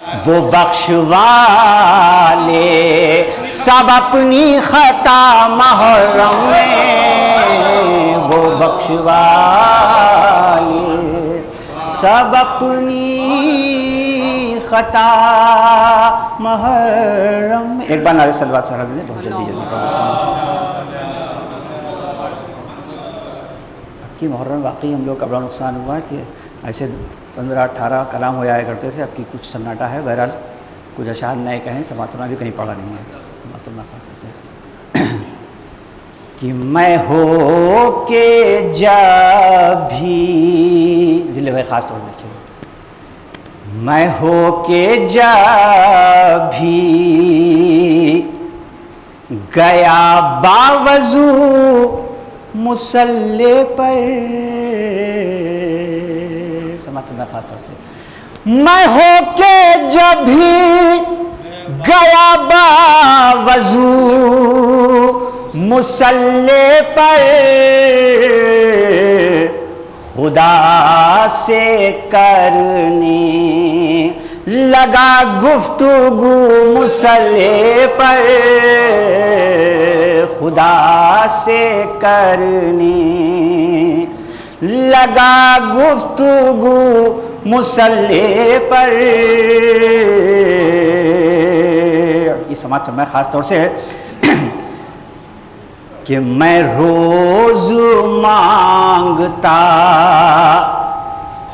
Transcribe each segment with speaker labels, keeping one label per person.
Speaker 1: وہ بخشوالے سب اپنی خطا محرم میں، وہ بخشوالے سب اپنی خطا محرم میں۔ ایک بار نعرہ صلوات سہرا دیں، بہت جلدی کی محرم واقعی ہم لوگ کا بڑا نقصان ہوا کہ ایسے 15-18 کلام ہو جایا کرتے تھے، اب کی کچھ سناٹا ہے۔ بہرحال کچھ اشعار نئے کہیں، سماعتنا بھی کہیں پڑھا نہیں ہے، سماعتنا کہ میں ہو کے جب بھی ضلع بھائی خاص طور دیکھیں، میں ہو کے جب بھی گیا باوضو مصلی پر، سماعتنا خاص طور سے میں ہو کے جب بھی گیا باوضو مصلی پر، خدا سے کرنے لگا گفتگو مصلی پر، خدا سے کرنے لگا گفتگو مصلی پر۔ یہ سماعت میں خاص طور سے کہ میں روز مانگتا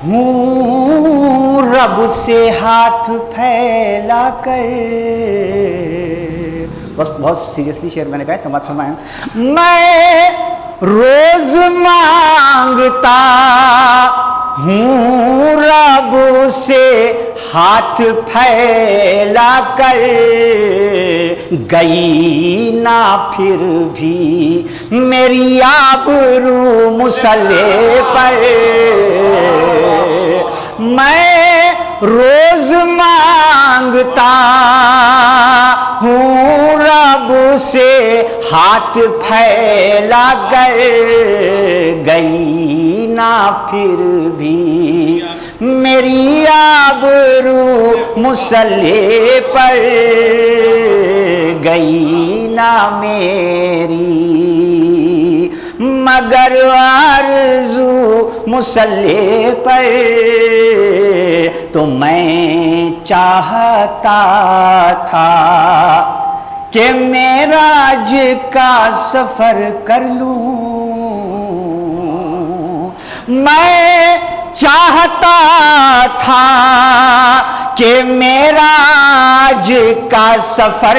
Speaker 1: ہوں رب سے ہاتھ پھیلا کر، بہت سیریسلی شعر میں نے کہا ہے، سماعت فرمائیں، میں روز مانگتا ہوں رب سے ہاتھ پھیلا کر، گئی نہ پھر بھی میری آبرو مصلی پر، میں روز مانگتا ہوں رب سے ہاتھ پھیلا کر، گئی نہ پھر بھی میری آبرو مصلی پر، گئی نہ میری مگر آرزو مصلی پر، تو میں چاہتا تھا کہ معراج کا سفر کر لوں، میں چاہتا تھا کہ معراج کا سفر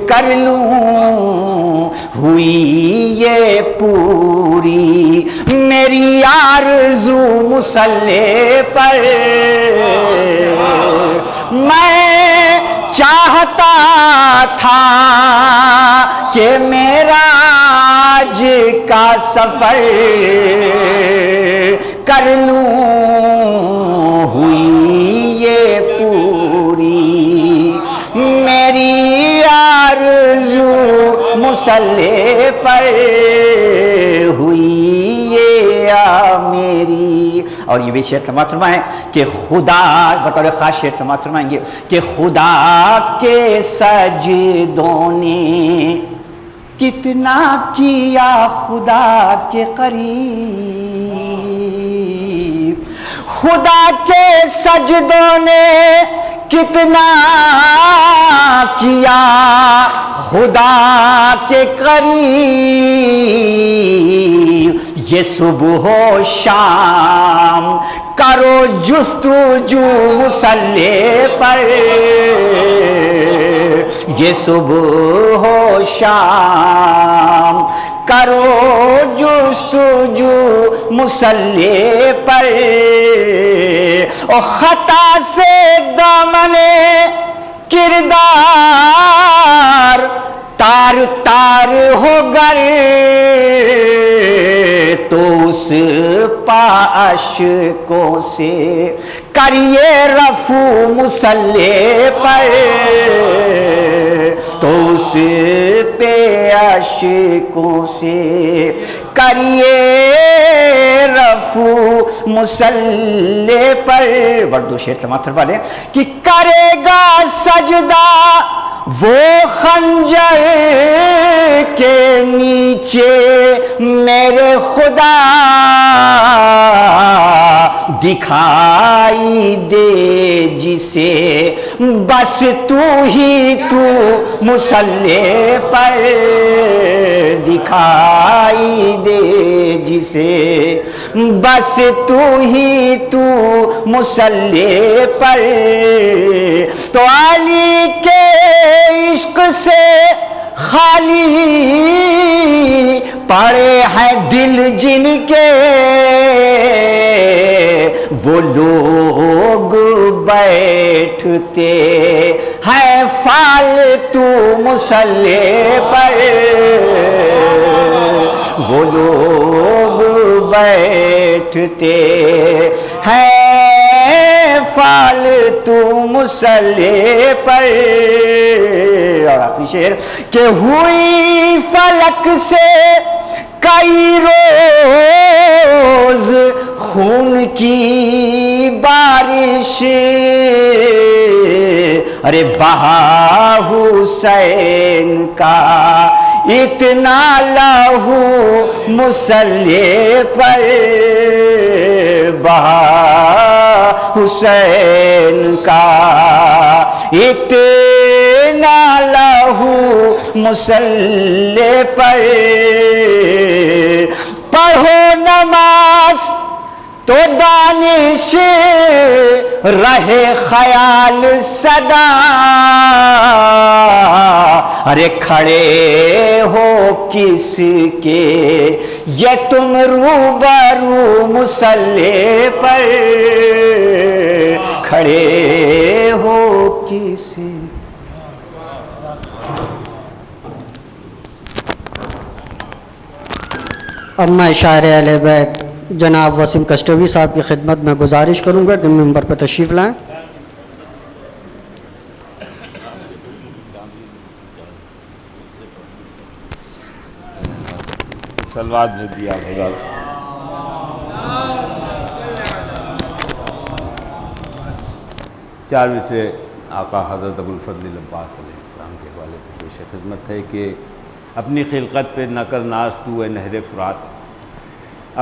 Speaker 1: کر لوں، ہوئی یہ پوری میری آرزو مصلی پر، میں چاہتا تھا کہ معراج کا سفر کر لوں، ہوئی یہ پوری میری آرزو مصلی پر، ہوئی یہ میری۔ اور یہ بھی شعر سماعت فرمائیں کہ خدا، بطور خاص شعر سماعت فرمائیں گے کہ خدا کے سجدوں نے کتنا کیا خدا کے قریب، خدا کے سجدوں نے کتنا کیا خدا کے قریب، یہ صبح و شام کرو جستجو مصلی پر، یہ صبح و شام کرو جستجو مصلی پر، اور خطا سے دامن کردار تار تار ہو گئے، تو اس عاشقوں سے کریے رفع مصلی پر، تو اس پہ عاشقوں سے کریے رفو مصلی پر، بردو شیر سماتر والے کہ کرے گا سجدہ وہ خنجر کے نیچے میرے خدا، دکھائی دے جسے بس تو ہی تو مصلی پر، دکھائی دے جسے بس تو ہی تو مصلی پر، تو علی کے عشق سے خالی پڑے ہیں دل جن کے، وہ لوگ بیٹھتے ہیں فالتو مصلی پر، وہ لوگ بیٹھتے ہیں فالتو مصلی پر۔ اور آخری شعر کہ ہوئی فلک سے کئی روز خون کی بارش، ارے بہا حسین کا اتنا لہو مصلی پر، بہا حسین کا اتنا لہو مصلی پر، پڑھو نماز تو دانش رہے خیال سدا، ارے کھڑے ہو کس کے یہ تم روبرو مصلی پر، کھڑے ہو کس۔
Speaker 2: اب میں شاعر اہل بیت جناب وسیم کشتوی صاحب کی خدمت میں گزارش کروں گا کہ ممبر پر تشریف لائیں۔
Speaker 3: سلوات بھی دیا بھائی۔ چارویں سے آقا حضرت ابوالفضل عباس علیہ السلام کے حوالے سے پیش خدمت ہے کہ اپنی خلقت پہ نہ کر ناز تو اے نہر فرات،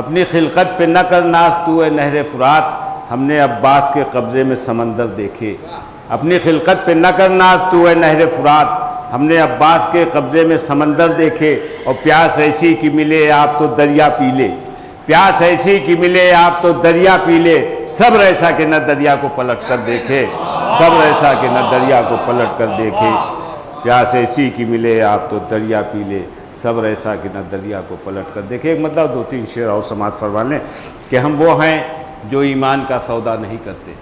Speaker 3: اپنی خلقت پہ نہ کر ناز تو اے نہر فرات، ہم نے عباس کے قبضے میں سمندر دیکھے، اپنی خلقت پہ نہ کر ناز تو اے نہر فرات، ہم نے عباس کے قبضے میں سمندر دیکھے، اور پیاس ایسی کہ ملے آپ تو دریا پی لے، پیاس ایسی کہ ملے آپ تو دریا پی لے، صبر ایسا کہ نہ دریا کو پلٹ کر دیکھے، صبر ایسا کہ نہ دریا کو پلٹ کر دیکھے، پیاس ایسی کہ ملے آپ تو دریا پی لے، صبر ایسا کہ نہ دریا کو پلٹ کر دیکھے۔ ایک مطلب دو تین شعر اور سماعت فرما لیں کہ ہم وہ ہیں جو ایمان کا سودا نہیں کرتے،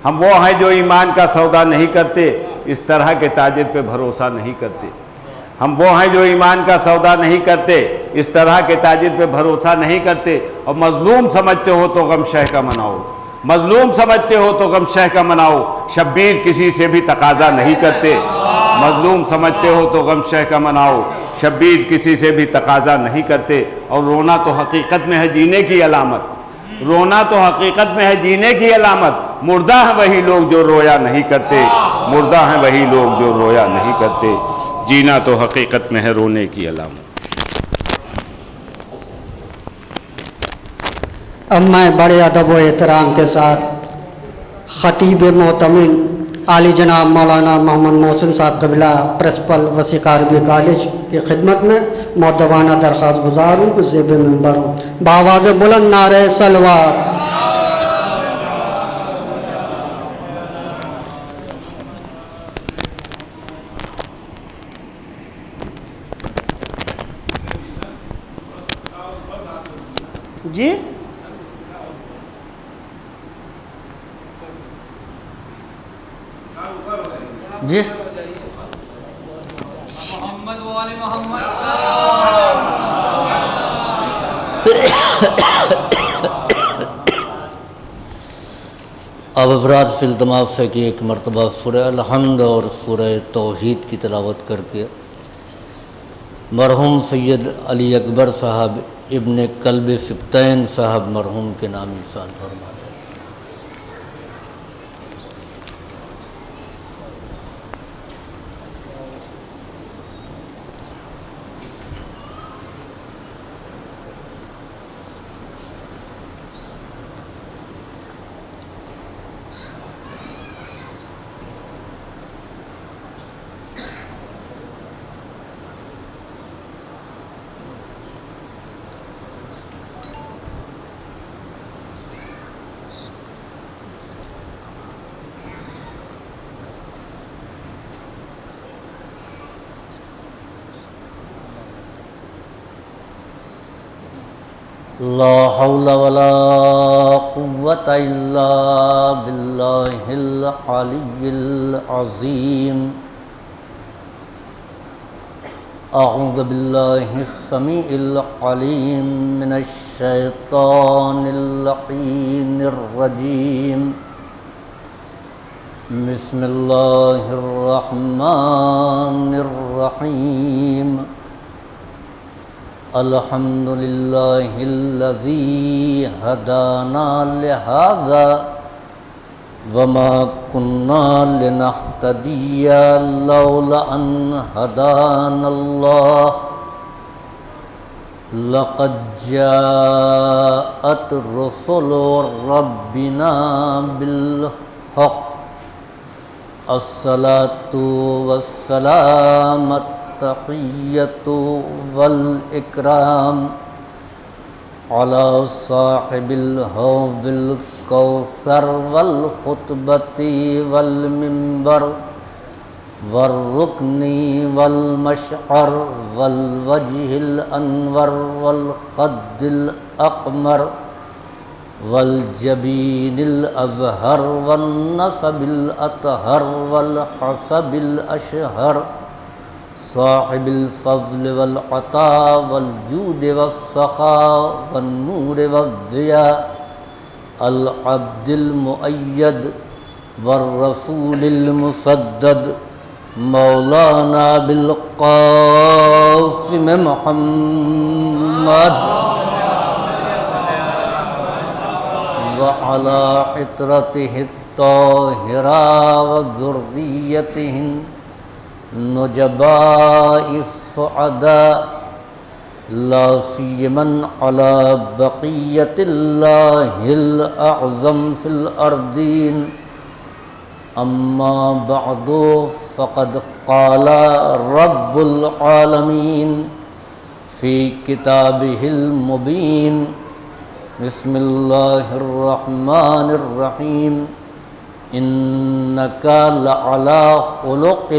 Speaker 3: ہم وہ ہیں جو ایمان کا سودا نہیں کرتے، اس طرح کے تاجر پہ بھروسہ نہیں کرتے، ہم وہ ہیں جو ایمان کا سودا نہیں کرتے، اس طرح کے تاجر پہ بھروسہ نہیں کرتے، اور مظلوم سمجھتے ہو تو غم شہ کا مناؤ، مظلوم سمجھتے ہو تو غم شہ کا مناؤ، شبیر کسی سے بھی تقاضا نہیں کرتے، مظلوم سمجھتے ہو تو غم شہ کا مناؤ، شبیر کسی سے بھی تقاضا نہیں کرتے، اور رونا تو حقیقت میں ہے جینے کی علامت، رونا تو حقیقت میں ہے جینے کی علامت، مردہ ہیں وہی لوگ جو رویا نہیں کرتے، مردہ ہیں وہی لوگ جو رویا نہیں کرتے، جینا تو حقیقت میں ہے رونے کی علامت۔
Speaker 2: اب میں بڑے ادب و احترام کے ساتھ خطیب معتمد عالی جناب مولانا محمد محسن صاحب قبلہ پرنسپل وسیقہ عربی کالج کی خدمت میں مؤدبانہ درخواست گزار ہوں کہ زیب منبر ہوں، بآواز بلند نعرہ صلوات۔
Speaker 1: جی جی
Speaker 4: محمد وآل محمد۔
Speaker 5: اب افراد سے التماس ہے کہ ایک مرتبہ سورہ الحمد اور سورہ توحید کی تلاوت کر کے مرحوم سید علی اکبر صاحب ابن کلب سبتین صاحب مرحوم کے نام نشان فرما دیں۔ لا حول ولا قوة إلا بالله العلي العظيم۔ أعوذ بالله السميع العليم من الشيطان اللعين الرجيم۔ بسم الله الرحمن الرحيم۔ الحمد لله الذي هدانا لهذا وما كنا لنهتدي لولا أن هدانا الله لقد جاءت رسل ربنا بالحق الصلاة والسلام التحية والإكرام على صاحب الحوض الكوثر والخطبة والمنبر والركن والمشعر والوجه الأنور والخد الأقمر والجبين الأزهر والنسب الأطهر والحسب الأشهر صاحب الفضل والعطاء والجود والسخاء والنور والضياء العبد المؤيد والرسول المسدد مولانا بالقاسم محمد وعلى عطرته الطاهرة وذريته نجباء السعداء لا سيما على بقية الله الأعظم في الأرضين أما بعد فقد قال رب العالمين في كتابه المبين بسم الله الرحمن الرحيم إنك لعلى خلق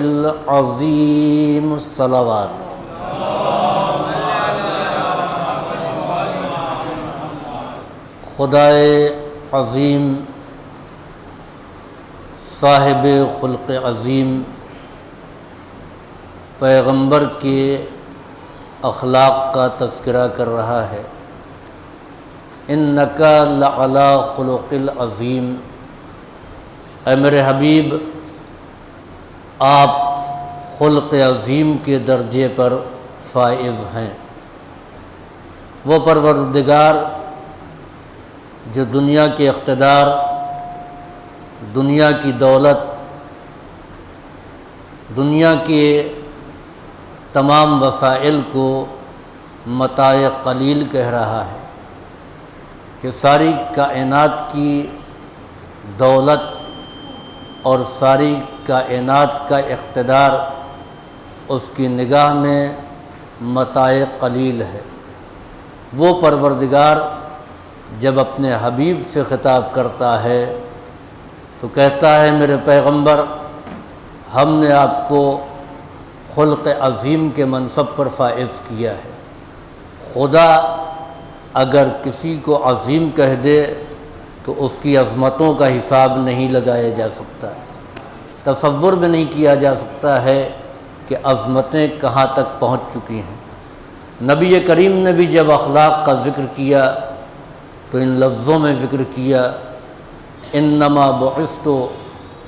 Speaker 5: عظيم الصلوات۔ خدائے عظیم صاحب خلق عظیم پیغمبر کے اخلاق کا تذکرہ کر رہا ہے۔ انک لعلی خلق العظیم، اے میرے حبیب آپ خلق عظیم کے درجے پر فائز ہیں۔ وہ پروردگار جو دنیا کے اقتدار، دنیا کی دولت، دنیا کے تمام وسائل کو متاع قلیل کہہ رہا ہے، کہ ساری کائنات کی دولت اور ساری کائنات کا اقتدار اس کی نگاہ میں متاع قلیل ہے۔ وہ پروردگار جب اپنے حبیب سے خطاب کرتا ہے تو کہتا ہے میرے پیغمبر ہم نے آپ کو خلق عظیم کے منصب پر فائز کیا ہے۔ خدا اگر کسی کو عظیم کہہ دے تو اس کی عظمتوں کا حساب نہیں لگایا جا سکتا، تصور بھی نہیں کیا جا سکتا ہے کہ عظمتیں کہاں تک پہنچ چکی ہیں۔ نبی کریم نے بھی جب اخلاق کا ذکر کیا تو ان لفظوں میں ذکر کیا انما بعثت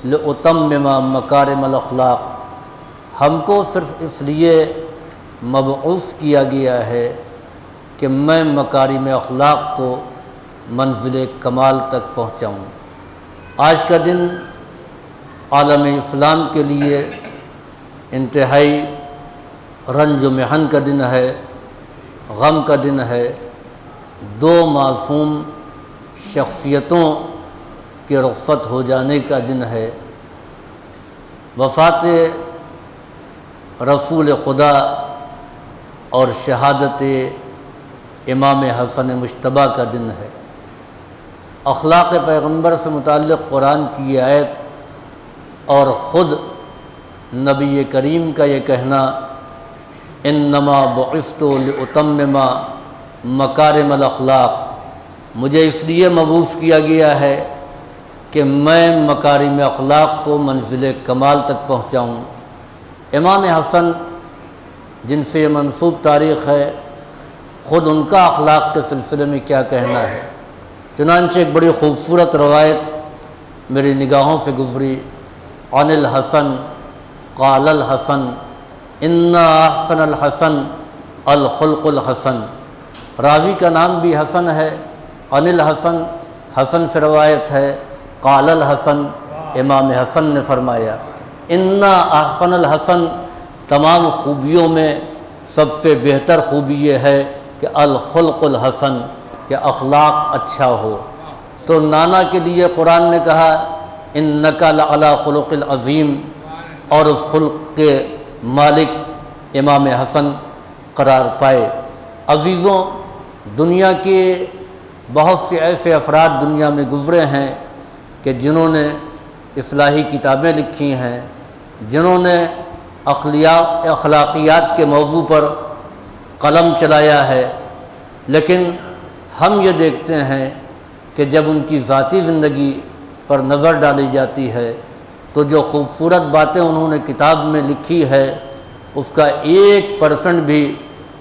Speaker 5: لأتمم مکارم الاخلاق، ہم کو صرف اس لیے مبعوث کیا گیا ہے کہ میں مکارم اخلاق کو منزل کمال تک پہنچاؤں۔ آج کا دن عالم اسلام کے لیے انتہائی رنج و محن کا دن ہے، غم کا دن ہے۔ دو معصوم شخصیتوں کے رخصت ہو جانے کا دن ہے، وفات رسول خدا اور شہادت امام حسن مجتبیٰ کا دن ہے۔ اخلاق پیغمبر سے متعلق قرآن کی آیت اور خود نبی کریم کا یہ کہنا انما بعثت لاتمم مکارم الاخلاق، مجھے اس لیے مبعوث کیا گیا ہے کہ میں مکارم اخلاق کو منزل کمال تک پہنچاؤں۔ امام حسن جن سے یہ منسوب تاریخ ہے، خود ان کا اخلاق کے سلسلے میں کیا کہنا ہے۔ چنانچہ ایک بڑی خوبصورت روایت میری نگاہوں سے گزری، عن الحسن قال الحسن ان احسن الحسن الخلق الحسن، راوی کا نام بھی حسن ہے، عن الحسن حسن سے روایت ہے، قال الحسن امام حسن نے فرمایا، ان احسن الحسن، تمام خوبیوں میں سب سے بہتر خوبی یہ ہے کہ الخلق الحسن، کہ اخلاق اچھا ہو۔ تو نانا کے لیے قرآن نے کہا انک لعلی خلق العظیم، اور اس خلق کے مالک امام حسن قرار پائے۔ عزیزوں، دنیا کے بہت سے ایسے افراد دنیا میں گزرے ہیں کہ جنہوں نے اصلاحی کتابیں لکھی ہیں، جنہوں نے اخلاقیات کے موضوع پر قلم چلایا ہے، لیکن ہم یہ دیکھتے ہیں کہ جب ان کی ذاتی زندگی پر نظر ڈالی جاتی ہے تو جو خوبصورت باتیں انہوں نے کتاب میں لکھی ہے اس کا 1% بھی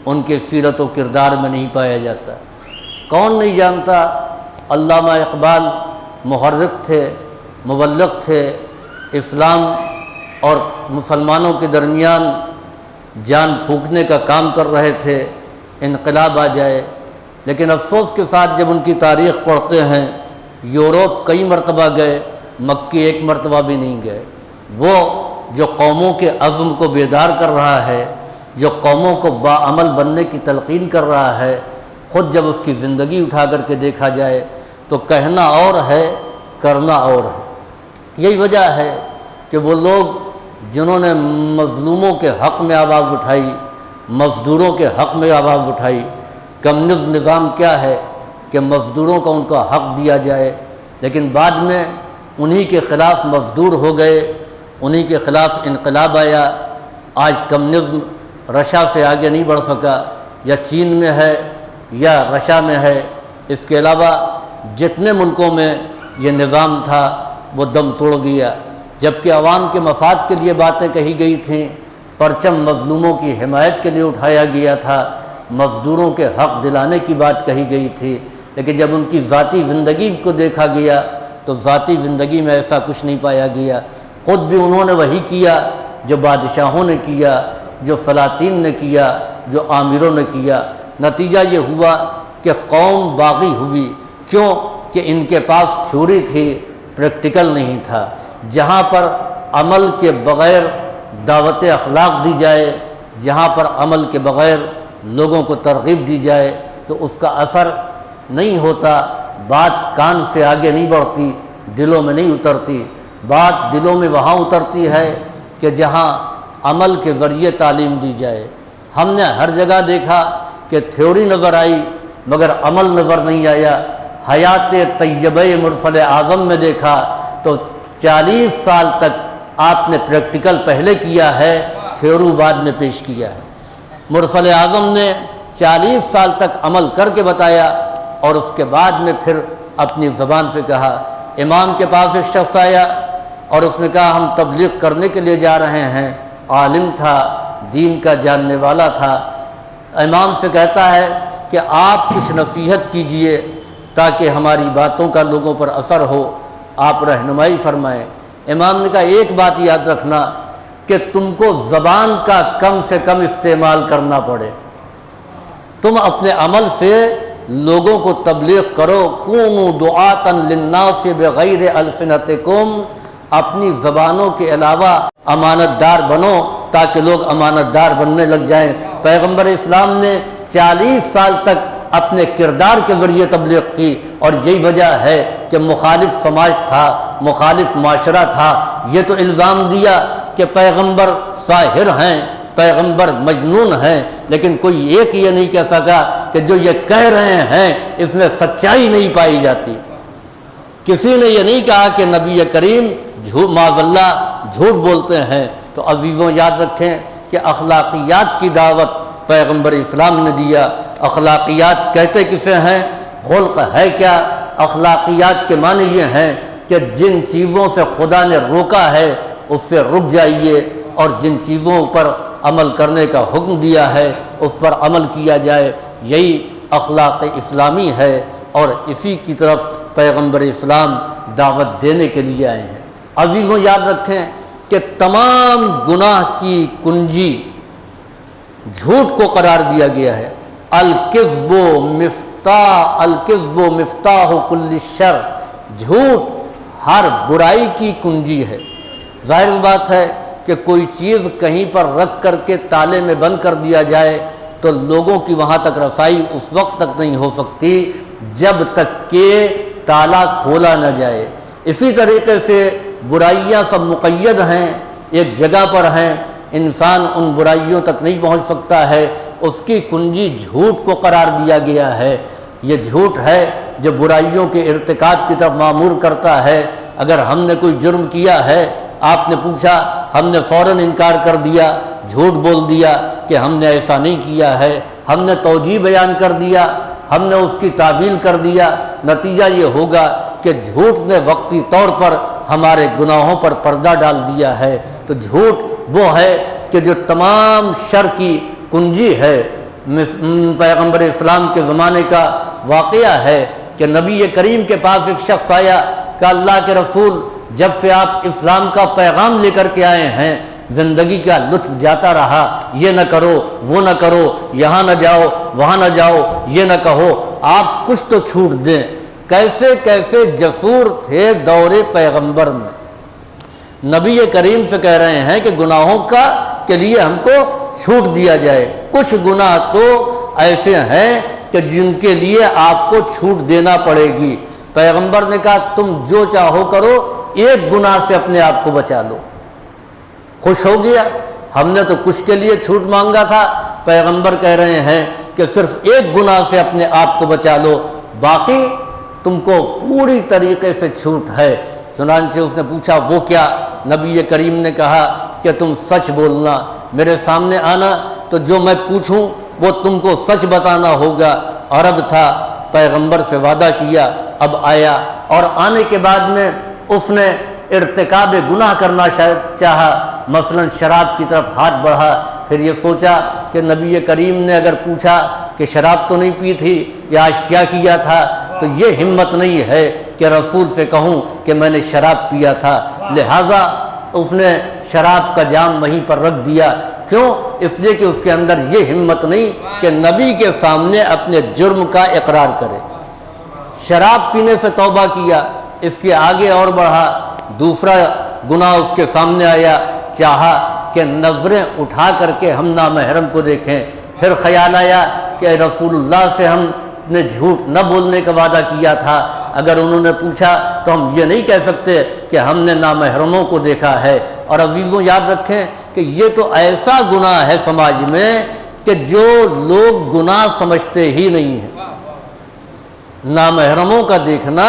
Speaker 5: ان کے سیرت و کردار میں نہیں پایا جاتا۔ کون نہیں جانتا علامہ اقبال محرک تھے، مبلغ تھے، اسلام اور مسلمانوں کے درمیان جان پھونکنے کا کام کر رہے تھے، انقلاب آ جائے، لیکن افسوس کے ساتھ جب ان کی تاریخ پڑھتے ہیں، یورپ کئی مرتبہ گئے، مکہ ایک مرتبہ بھی نہیں گئے۔ وہ جو قوموں کے عزم کو بیدار کر رہا ہے، جو قوموں کو باعمل بننے کی تلقین کر رہا ہے، خود جب اس کی زندگی اٹھا کر کے دیکھا جائے تو کہنا اور ہے، کرنا اور ہے۔ یہی وجہ ہے کہ وہ لوگ جنہوں نے مظلوموں کے حق میں آواز اٹھائی، مزدوروں کے حق میں آواز اٹھائی، کمیونزم نظام کیا ہے کہ مزدوروں کا ان کا حق دیا جائے، لیکن بعد میں انہی کے خلاف مزدور ہو گئے، انہی کے خلاف انقلاب آیا۔ آج کمیونزم رشیا سے آگے نہیں بڑھ سکا، یا چین میں ہے یا رشیا میں ہے، اس کے علاوہ جتنے ملکوں میں یہ نظام تھا وہ دم توڑ گیا۔ جبکہ عوام کے مفاد کے لیے باتیں کہی گئی تھیں، پرچم مظلوموں کی حمایت کے لیے اٹھایا گیا تھا، مزدوروں کے حق دلانے کی بات کہی گئی تھی، لیکن جب ان کی ذاتی زندگی کو دیکھا گیا تو ذاتی زندگی میں ایسا کچھ نہیں پایا گیا۔ خود بھی انہوں نے وہی کیا جو بادشاہوں نے کیا، جو سلاطین نے کیا، جو آمیروں نے کیا۔ نتیجہ یہ ہوا کہ قوم باغی ہوئی۔ کیوں؟ کہ ان کے پاس تھیوری تھی، پریکٹیکل نہیں تھا۔ جہاں پر عمل کے بغیر دعوت اخلاق دی جائے، جہاں پر عمل کے بغیر لوگوں کو ترغیب دی جائے تو اس کا اثر نہیں ہوتا، بات کان سے آگے نہیں بڑھتی، دلوں میں نہیں اترتی۔ بات دلوں میں وہاں اترتی ہے کہ جہاں عمل کے ذریعے تعلیم دی جائے۔ ہم نے ہر جگہ دیکھا کہ تھیوری نظر آئی مگر عمل نظر نہیں آیا۔ حیات طیبہ مرسل اعظم میں دیکھا تو 40 سال تک آپ نے پریکٹیکل پہلے کیا ہے، تھیوری بعد میں پیش کیا ہے۔ مرسل اعظم نے 40 سال تک عمل کر کے بتایا اور اس کے بعد میں پھر اپنی زبان سے کہا۔ امام کے پاس ایک شخص آیا اور اس نے کہا ہم تبلیغ کرنے کے لیے جا رہے ہیں، عالم تھا، دین کا جاننے والا تھا۔ امام سے کہتا ہے کہ آپ کچھ نصیحت کیجئے تاکہ ہماری باتوں کا لوگوں پر اثر ہو، آپ رہنمائی فرمائیں۔ امام نے کہا ایک بات یاد رکھنا کہ تم کو زبان کا کم سے کم استعمال کرنا پڑے۔ تم اپنے عمل سے لوگوں کو تبلیغ کرو، کونوا دعاۃ للناس بغیر السنتکم، اپنی زبانوں کے علاوہ امانت دار بنو تاکہ لوگ امانت دار بننے لگ جائیں۔ پیغمبر اسلام نے 40 سال تک اپنے کردار کے ذریعے تبلیغ کی، اور یہی وجہ ہے کہ مخالف سماج تھا، مخالف معاشرہ تھا، یہ تو الزام دیا کہ پیغمبر ساحر ہیں، پیغمبر مجنون ہیں، لیکن کوئی ایک یہ نہیں کہہ سکا کہ جو یہ کہہ رہے ہیں اس میں سچائی نہیں پائی جاتی۔ کسی نے یہ نہیں کہا کہ نبی کریم معاذ اللہ جھوٹ بولتے ہیں۔ تو عزیزوں یاد رکھیں کہ اخلاقیات کی دعوت پیغمبر اسلام نے دیا۔ اخلاقیات کہتے کسے ہیں؟ خلق ہے کیا؟ اخلاقیات کے معنی یہ ہیں کہ جن چیزوں سے خدا نے روکا ہے اس سے رک جائیے، اور جن چیزوں پر عمل کرنے کا حکم دیا ہے اس پر عمل کیا جائے، یہی اخلاق اسلامی ہے، اور اسی کی طرف پیغمبر اسلام دعوت دینے کے لیے آئے ہیں۔ عزیزوں یاد رکھیں کہ تمام گناہ کی کنجی جھوٹ کو قرار دیا گیا ہے۔ الکذب مفتاح کل الشر، جھوٹ ہر برائی کی کنجی ہے۔ ظاہر بات ہے کہ کوئی چیز کہیں پر رکھ کر کے تالے میں بند کر دیا جائے تو لوگوں کی وہاں تک رسائی اس وقت تک نہیں ہو سکتی جب تک کہ تالا کھولا نہ جائے۔ اسی طریقے سے برائیاں سب مقید ہیں، ایک جگہ پر ہیں، انسان ان برائیوں تک نہیں پہنچ سکتا ہے، اس کی کنجی جھوٹ کو قرار دیا گیا ہے۔ یہ جھوٹ ہے جو برائیوں کے ارتکاب کی طرف مامور کرتا ہے۔ اگر ہم نے کوئی جرم کیا ہے، آپ نے پوچھا، ہم نے فوراً انکار کر دیا، جھوٹ بول دیا کہ ہم نے ایسا نہیں کیا ہے، ہم نے توجیہ بیان کر دیا، ہم نے اس کی تعویل کر دیا، نتیجہ یہ ہوگا کہ جھوٹ نے وقتی طور پر ہمارے گناہوں پر پردہ ڈال دیا ہے۔ تو جھوٹ وہ ہے کہ جو تمام شر کی کنجی ہے۔ پیغمبر اسلام کے زمانے کا واقعہ ہے کہ نبی کریم کے پاس ایک شخص آیا کہ اللہ کے رسول، جب سے آپ اسلام کا پیغام لے کر کے آئے ہیں زندگی کا لطف جاتا رہا، یہ نہ کرو، وہ نہ کرو، یہاں نہ جاؤ، وہاں نہ جاؤ، یہ نہ کہو، آپ کچھ تو چھوٹ دیں۔ کیسے کیسے جسور تھے دور پیغمبر میں، نبی کریم سے کہہ رہے ہیں کہ گناہوں کے لیے ہم کو چھوٹ دیا جائے۔ کچھ گناہ تو ایسے ہیں کہ جن کے لیے آپ کو چھوٹ دینا پڑے گی۔ پیغمبر نے کہا تم جو چاہو کرو، ایک گناہ سے اپنے آپ کو بچا لو۔ خوش ہو گیا، ہم نے تو کچھ کے لیے چھوٹ مانگا تھا، پیغمبر کہہ رہے ہیں کہ صرف ایک گناہ سے اپنے آپ کو بچا لو، باقی تم کو پوری طریقے سے چھوٹ ہے۔ چنانچہ اس نے پوچھا وہ کیا؟ نبی کریم نے کہا کہ تم سچ بولنا، میرے سامنے آنا تو جو میں پوچھوں وہ تم کو سچ بتانا ہوگا۔ عرب تھا، پیغمبر سے وعدہ کیا، اب آیا، اور آنے کے بعد میں اس نے ارتکاب گناہ کرنا چاہا، مثلا شراب کی طرف ہاتھ بڑھا۔ پھر یہ سوچا کہ نبی کریم نے اگر پوچھا کہ شراب تو نہیں پی تھی یا آج کیا کیا تھا، تو یہ ہمت نہیں ہے کہ رسول سے کہوں کہ میں نے شراب پیا تھا، لہٰذا اس نے شراب کا جام وہیں پر رکھ دیا۔ کیوں؟ اس لیے کہ اس کے اندر یہ ہمت نہیں کہ نبی کے سامنے اپنے جرم کا اقرار کرے۔ شراب پینے سے توبہ کیا، اس کے آگے اور بڑھا، دوسرا گناہ اس کے سامنے آیا، چاہا کہ نظریں اٹھا کر کے ہم نامحرم کو دیکھیں۔ پھر خیال آیا کہ رسول اللہ سے ہم نے جھوٹ نہ بولنے کا وعدہ کیا تھا، اگر انہوں نے پوچھا تو ہم یہ نہیں کہہ سکتے کہ ہم نے نامحرموں کو دیکھا ہے۔ اور عزیزوں یاد رکھیں کہ یہ تو ایسا گناہ ہے سماج میں کہ جو لوگ گناہ سمجھتے ہی نہیں ہیں۔ نامحرموں کا دیکھنا،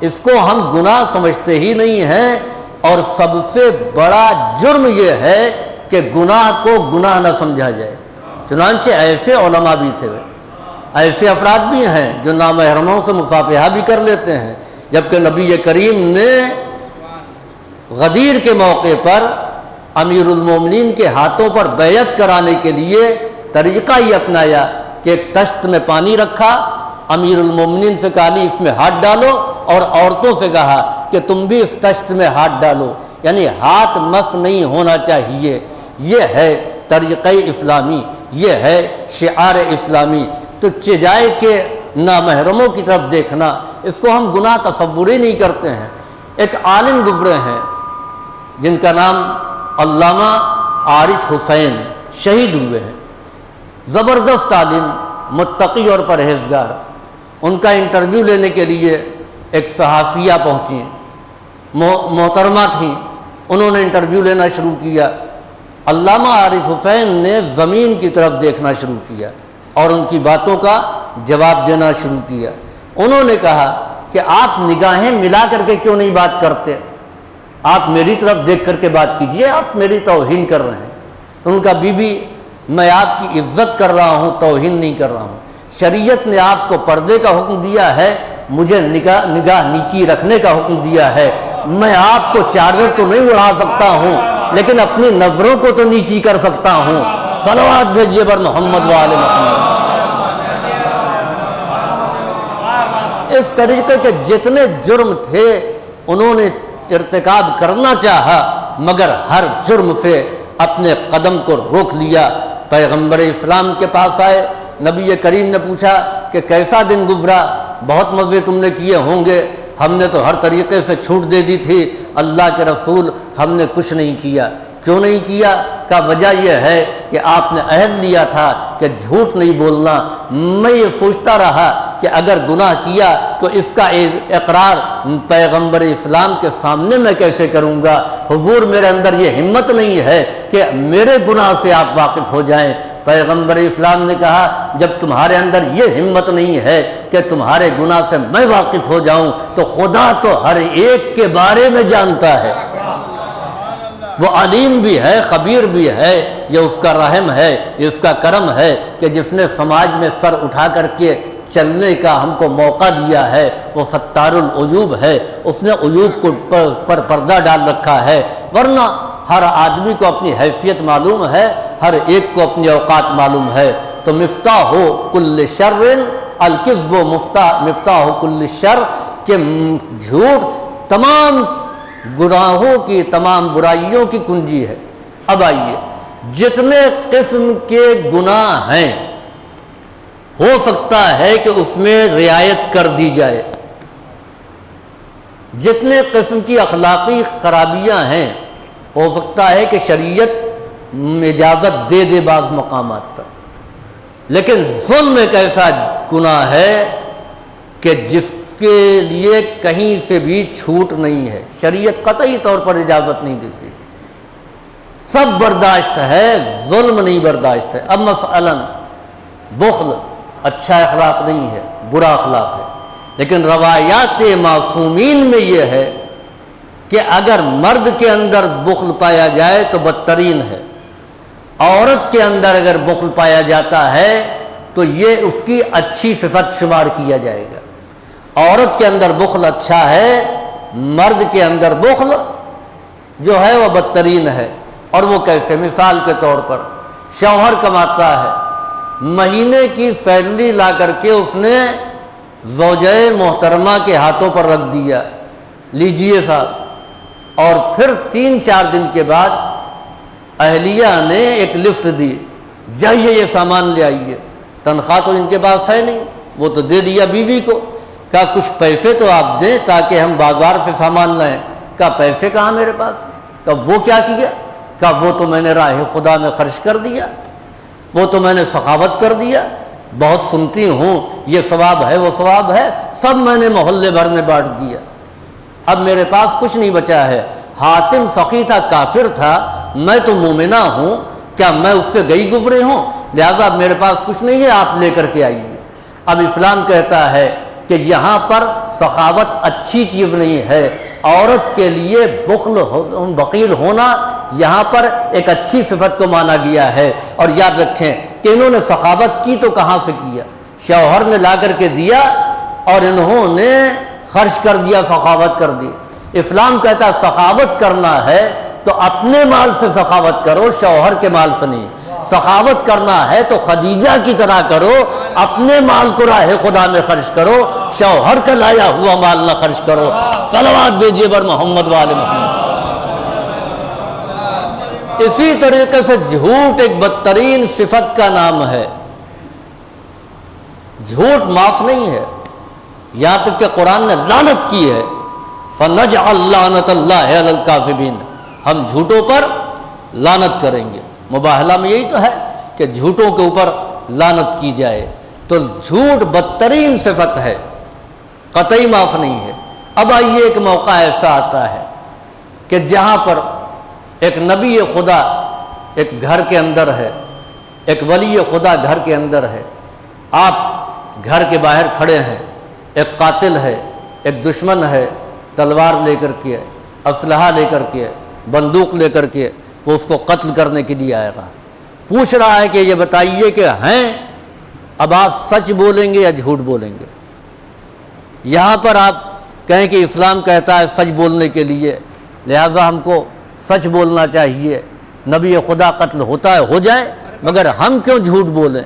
Speaker 5: اس کو ہم گناہ سمجھتے ہی نہیں ہیں، اور سب سے بڑا جرم یہ ہے کہ گناہ کو گناہ نہ سمجھا جائے۔ چنانچہ ایسے علماء بھی تھے، ایسے افراد بھی ہیں جو نامحرموں سے مصافحہ بھی کر لیتے ہیں، جبکہ نبی کریم نے غدیر کے موقع پر امیر المومنین کے ہاتھوں پر بیعت کرانے کے لیے طریقہ ہی اپنایا کہ ایک تشت میں پانی رکھا، امیر المومنین سے کہا لی اس میں ہاتھ ڈالو، اور عورتوں سے کہا کہ تم بھی اس تشت میں ہاتھ ڈالو، یعنی ہاتھ مس نہیں ہونا چاہیے۔ یہ ہے طریقہ اسلامی، یہ ہے شعار اسلامی۔ تو چجائے کے نامحرموں کی طرف دیکھنا، اس کو ہم گناہ تصور ہی نہیں کرتے ہیں۔ ایک عالم گزرے ہیں جن کا نام علامہ عارف حسین، شہید ہوئے ہیں، زبردست عالم، متقی اور پرہیزگار۔ ان کا انٹرویو لینے کے لیے ایک صحافیہ پہنچی، محترمہ تھیں، انہوں نے انٹرویو لینا شروع کیا۔ علامہ عارف حسین نے زمین کی طرف دیکھنا شروع کیا اور ان کی باتوں کا جواب دینا شروع کیا۔ انہوں نے کہا کہ آپ نگاہیں ملا کر کے کیوں نہیں بات کرتے؟ آپ میری طرف دیکھ کر کے بات کیجئے، آپ میری توہین کر رہے ہیں۔ تو ان کا بی بی میں آپ کی عزت کر رہا ہوں، توہین نہیں کر رہا ہوں۔ شریعت نے آپ کو پردے کا حکم دیا ہے، مجھے نگاہ نیچی رکھنے کا حکم دیا ہے۔ میں آپ کو چادر تو نہیں اڑا سکتا ہوں، لیکن اپنی نظروں کو تو نیچی کر سکتا ہوں۔ صلوات بھیجیے بر محمد و آل محمد۔ اس طریقے کے جتنے جرم تھے انہوں نے ارتکاب کرنا چاہا، مگر ہر جرم سے اپنے قدم کو روک لیا۔ پیغمبر اسلام کے پاس آئے، نبی کریم نے پوچھا کہ کیسا دن گزرا؟ بہت مزے تم نے کیے ہوں گے، ہم نے تو ہر طریقے سے چھوٹ دے دی تھی۔ اللہ کے رسول ہم نے کچھ نہیں کیا۔ کیوں نہیں کیا؟ کا وجہ یہ ہے کہ آپ نے عہد لیا تھا کہ جھوٹ نہیں بولنا۔ میں یہ سوچتا رہا کہ اگر گناہ کیا تو اس کا اقرار پیغمبر اسلام کے سامنے میں کیسے کروں گا؟ حضور میرے اندر یہ ہمت نہیں ہے کہ میرے گناہ سے آپ واقف ہو جائیں۔ پیغمبر اسلام نے کہا جب تمہارے اندر یہ ہمت نہیں ہے کہ تمہارے گناہ سے میں واقف ہو جاؤں تو خدا تو ہر ایک کے بارے میں جانتا ہے، وہ علیم بھی ہے، خبیر بھی ہے۔ یہ اس کا رحم ہے، یہ اس کا کرم ہے کہ جس نے سماج میں سر اٹھا کر کے چلنے کا ہم کو موقع دیا ہے۔ وہ ستار العیوب ہے، اس نے عیوب کو پر پردہ ڈال رکھا ہے۔ ورنہ ہر آدمی کو اپنی حیثیت معلوم ہے، ہر ایک کو اپنی اوقات معلوم ہے۔ تو مفتاح کل شر الکذب مفتاح کل شر، کہ جھوٹ تمام گناہوں کی، تمام برائیوں کی کنجی ہے۔ اب آئیے، جتنے قسم کے گناہ ہیں ہو سکتا ہے کہ اس میں رعایت کر دی جائے، جتنے قسم کی اخلاقی خرابیاں ہیں ہو سکتا ہے کہ شریعت اجازت دے دے بعض مقامات پر، لیکن ظلم ایک ایسا گناہ ہے کہ جس کے لیے کہیں سے بھی چھوٹ نہیں ہے، شریعت قطعی طور پر اجازت نہیں دیتی۔ سب برداشت ہے، ظلم نہیں برداشت ہے۔ اب مثلاً بخل اچھا اخلاق نہیں ہے، برا اخلاق ہے، لیکن روایات معصومین میں یہ ہے کہ اگر مرد کے اندر بخل پایا جائے تو بدترین ہے، عورت کے اندر اگر بخل پایا جاتا ہے تو یہ اس کی اچھی صفت شمار کیا جائے گا۔ عورت کے اندر بخل اچھا ہے، مرد کے اندر بخل جو ہے وہ بدترین ہے۔ اور وہ کیسے؟ مثال کے طور پر شوہر کماتا ہے، مہینے کی سیلری لا کر کے اس نے زوجہ محترمہ کے ہاتھوں پر رکھ دیا، لیجئے صاحب، اور پھر 3-4 دن کے بعد اہلیہ نے ایک لسٹ دی، جائیے یہ سامان لے آئیے۔ تنخواہ تو ان کے پاس ہے نہیں، وہ تو دے دیا بیوی کو، کہا کچھ پیسے تو آپ دیں تاکہ ہم بازار سے سامان لائیں۔ کہا پیسے کہاں میرے پاس؟ کہا وہ کیا کیا؟ کہا وہ تو میں نے راہ خدا میں خرچ کر دیا، وہ تو میں نے سخاوت کر دیا، بہت سنتی ہوں یہ ثواب ہے وہ ثواب ہے، سب میں نے محلے بھر میں بانٹ دیا، اب میرے پاس کچھ نہیں بچا ہے۔ حاتم سخی تھا، کافر تھا، میں تو مومنہ ہوں، کیا میں اس سے گئی گزرے ہوں؟ لہٰذا اب میرے پاس کچھ نہیں ہے، آپ لے کر کے آئیے۔ اب اسلام کہتا ہے کہ یہاں پر سخاوت اچھی چیز نہیں ہے، عورت کے لیے بخیل ہونا یہاں پر ایک اچھی صفت کو مانا گیا ہے۔ اور یاد رکھیں کہ انہوں نے سخاوت کی تو کہاں سے کیا؟ شوہر نے لا کر کے دیا اور انہوں نے خرچ کر دیا، سخاوت کر دی۔ اسلام کہتا ہے سخاوت کرنا ہے تو اپنے مال سے سخاوت کرو، شوہر کے مال سے نہیں۔ سخاوت کرنا ہے تو خدیجہ کی طرح کرو، اپنے مال کو راہ خدا میں خرچ کرو، شوہر کا لایا ہوا مال نہ خرچ کرو۔ صلوات بھیجیے بر محمد و آل محمد۔ اسی طریقے سے جھوٹ ایک بدترین صفت کا نام ہے. جھوٹ معاف نہیں ہے، یہاں تک کہ قرآن نے لعنت کی ہے. فَنَجْعَلْ لَعْنَةَ اللَّهِ عَلَى الْكَاذِبِينَ، ہم جھوٹوں پر لعنت کریں گے. مباہلہ میں یہی تو ہے کہ جھوٹوں کے اوپر لعنت کی جائے. تو جھوٹ بدترین صفت ہے، قطعی معاف نہیں ہے. اب آئیے ایک موقع ایسا آتا ہے کہ جہاں پر ایک نبی خدا ایک گھر کے اندر ہے، ایک ولی خدا گھر کے اندر ہے. آپ گھر کے باہر کھڑے ہیں، ایک قاتل ہے، ایک دشمن ہے، تلوار لے کر کے، اسلحہ لے کر کے، بندوق لے کر کے، وہ اس کو قتل کرنے کے لیے آئے گا. پوچھ رہا ہے کہ یہ بتائیے کہ ہیں، اب آپ سچ بولیں گے یا جھوٹ بولیں گے؟ یہاں پر آپ کہیں کہ اسلام کہتا ہے سچ بولنے کے لیے، لہٰذا ہم کو سچ بولنا چاہیے. نبی خدا قتل ہوتا ہے ہو جائے، مگر ہم کیوں جھوٹ بولیں؟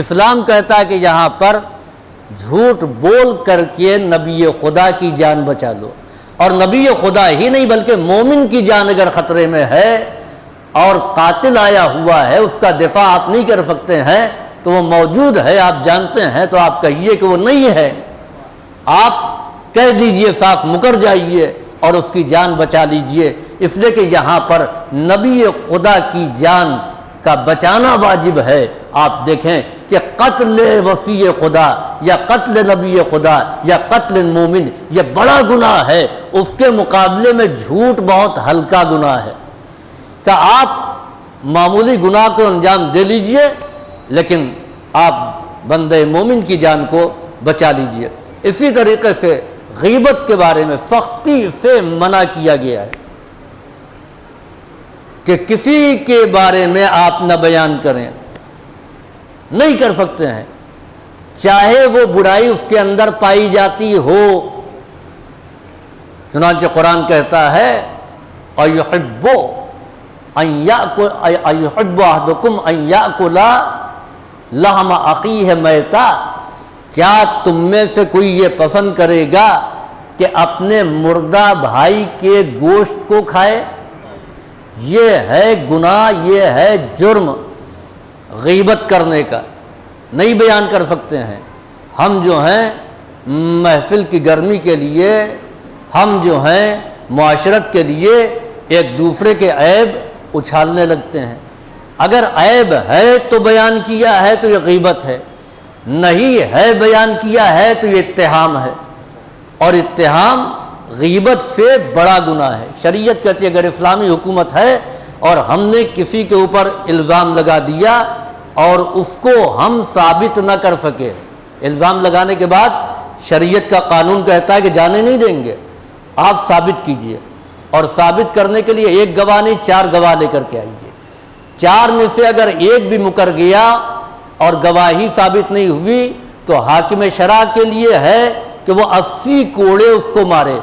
Speaker 5: اسلام کہتا ہے کہ یہاں پر جھوٹ بول کر کے نبی خدا کی جان بچا لو. اور نبی خدا ہی نہیں بلکہ مومن کی جان اگر خطرے میں ہے اور قاتل آیا ہوا ہے، اس کا دفاع آپ نہیں کر سکتے ہیں، تو وہ موجود ہے، آپ جانتے ہیں، تو آپ کہیے کہ وہ نہیں ہے. آپ کہہ دیجئے، صاف مکر جائیے اور اس کی جان بچا لیجئے. اس لیے کہ یہاں پر نبی خدا کی جان کا بچانا واجب ہے. آپ دیکھیں کہ قتل وصی خدا یا قتل نبی خدا یا قتل مومن یہ بڑا گناہ ہے، اس کے مقابلے میں جھوٹ بہت ہلکا گناہ ہے. کہ آپ معمولی گناہ کو انجام دے لیجئے لیکن آپ بندے مومن کی جان کو بچا لیجئے. اسی طریقے سے غیبت کے بارے میں سختی سے منع کیا گیا ہے کہ کسی کے بارے میں آپ نہ بیان کریں، نہیں کر سکتے ہیں، چاہے وہ برائی اس کے اندر پائی جاتی ہو. چنانچہ قرآن کہتا ہے اَيُحِبُّ أَحَدُكُمْ أَن يَأْكُلَ لَحْمَ أَخِيهِ مَيْتًا، کیا تم میں سے کوئی یہ پسند کرے گا کہ اپنے مردہ بھائی کے گوشت کو کھائے؟ یہ ہے گناہ، یہ ہے جرم غیبت کرنے کا. نہیں بیان کر سکتے ہیں. ہم جو ہیں محفل کی گرمی کے لیے، ہم جو ہیں معاشرت کے لیے ایک دوسرے کے عیب اچھالنے لگتے ہیں. اگر عیب ہے تو بیان کیا ہے تو یہ غیبت ہے، نہیں ہے بیان کیا ہے تو یہ اتہام ہے، اور اتہام غیبت سے بڑا گناہ ہے. شریعت کہتی ہے اگر اسلامی حکومت ہے اور ہم نے کسی کے اوپر الزام لگا دیا اور اس کو ہم ثابت نہ کر سکے، الزام لگانے کے بعد شریعت کا قانون کہتا ہے کہ جانے نہیں دیں گے، آپ ثابت کیجئے. اور ثابت کرنے کے لیے ایک گواہ نہیں 4 گواہ لے کر کے آئیے. 4 میں سے اگر ایک بھی مکر گیا اور گواہی ثابت نہیں ہوئی تو حاکم شرع کے لیے ہے کہ وہ 80 کوڑے اس کو مارے،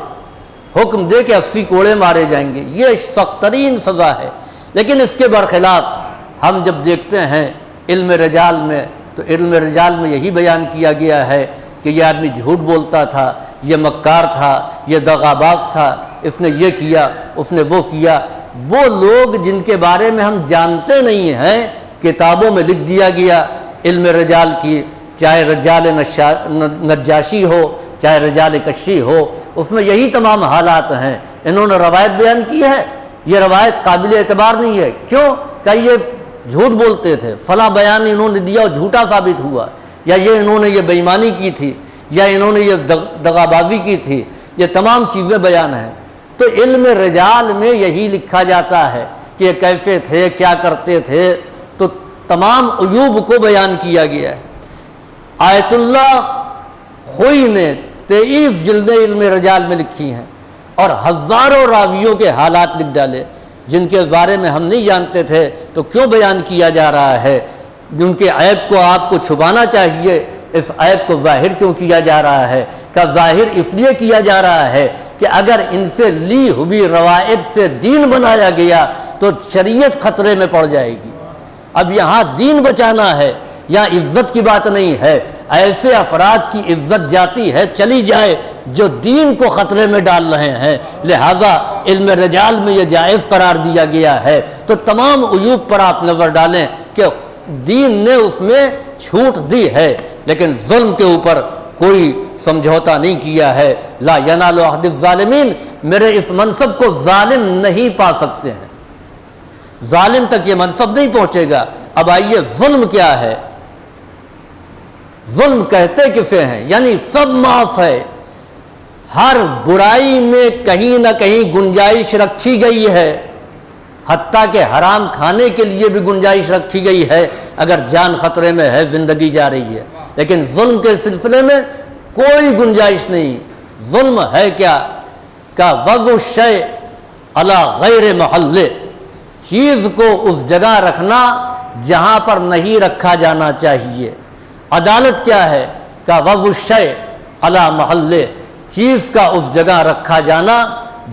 Speaker 5: حکم دے کہ 80 کوڑے مارے جائیں گے. یہ سخت ترین سزا ہے. لیکن اس کے برخلاف ہم جب دیکھتے ہیں علم رجال میں، تو علم رجال میں یہی بیان کیا گیا ہے کہ یہ آدمی جھوٹ بولتا تھا، یہ مکار تھا، یہ دغاباز تھا، اس نے یہ کیا، اس نے وہ کیا. وہ لوگ جن کے بارے میں ہم جانتے نہیں ہیں، کتابوں میں لکھ دیا گیا علم رجال کی، چاہے رجال نجاشی ہو چاہے رجال کشی ہو، اس میں یہی تمام حالات ہیں. انہوں نے روایت بیان کی ہے، یہ روایت قابل اعتبار نہیں ہے. کیوں؟ کہ یہ جھوٹ بولتے تھے، فلاں بیان انہوں نے دیا اور جھوٹا ثابت ہوا، یا یہ انہوں نے یہ بے ایمانی کی تھی، یا انہوں نے یہ دغابازی کی تھی. یہ تمام چیزیں بیان ہیں. تو علم رجال میں یہی لکھا جاتا ہے کہ یہ کیسے تھے، کیا کرتے تھے. تو تمام عیوب کو بیان کیا گیا ہے. آیت اللہ خوئی نے 23 جلدیں علم رجال میں لکھی ہیں اور ہزاروں راویوں کے حالات لکھ ڈالے جن کے بارے میں ہم نہیں جانتے تھے. تو کیوں بیان کیا جا رہا ہے؟ جن کے عیب کو آپ کو چھپانا چاہیے، اس عیب کو ظاہر کیوں کیا جا رہا ہے؟ کہ ظاہر اس لیے کیا جا رہا ہے کہ اگر ان سے لی ہوئی روایت سے دین بنایا گیا تو شریعت خطرے میں پڑ جائے گی. اب یہاں دین بچانا ہے، یہاں عزت کی بات نہیں ہے. ایسے افراد کی عزت جاتی ہے چلی جائے جو دین کو خطرے میں ڈال رہے ہیں، لہٰذا علم رجال میں یہ جائز قرار دیا گیا ہے۔ تو تمام عیوب پر آپ نظر ڈالیں کہ دین نے اس میں چھوٹ دی ہے، لیکن ظلم کے اوپر کوئی سمجھوتا نہیں کیا ہے۔ لا ینال عہد الظالمین، میرے اس منصب کو ظالم نہیں پا سکتے ہیں، ظالم تک یہ منصب نہیں پہنچے گا۔ اب آئیے ظلم کیا ہے؟ ظلم کہتے کسے ہیں؟ یعنی سب معاف ہے، ہر برائی میں کہیں نہ کہیں گنجائش رکھی گئی ہے، حتیٰ کہ حرام کھانے کے لیے بھی گنجائش رکھی گئی ہے اگر جان خطرے میں ہے، زندگی جا رہی ہے، لیکن ظلم کے سلسلے میں کوئی گنجائش نہیں۔ ظلم ہے کیا؟ کہ وضع الشیء علی غیر محلہ، چیز کو اس جگہ رکھنا جہاں پر نہیں رکھا جانا چاہیے۔ عدالت کیا ہے؟ کہ وضع الشیء علی محلہ، چیز کا اس جگہ رکھا جانا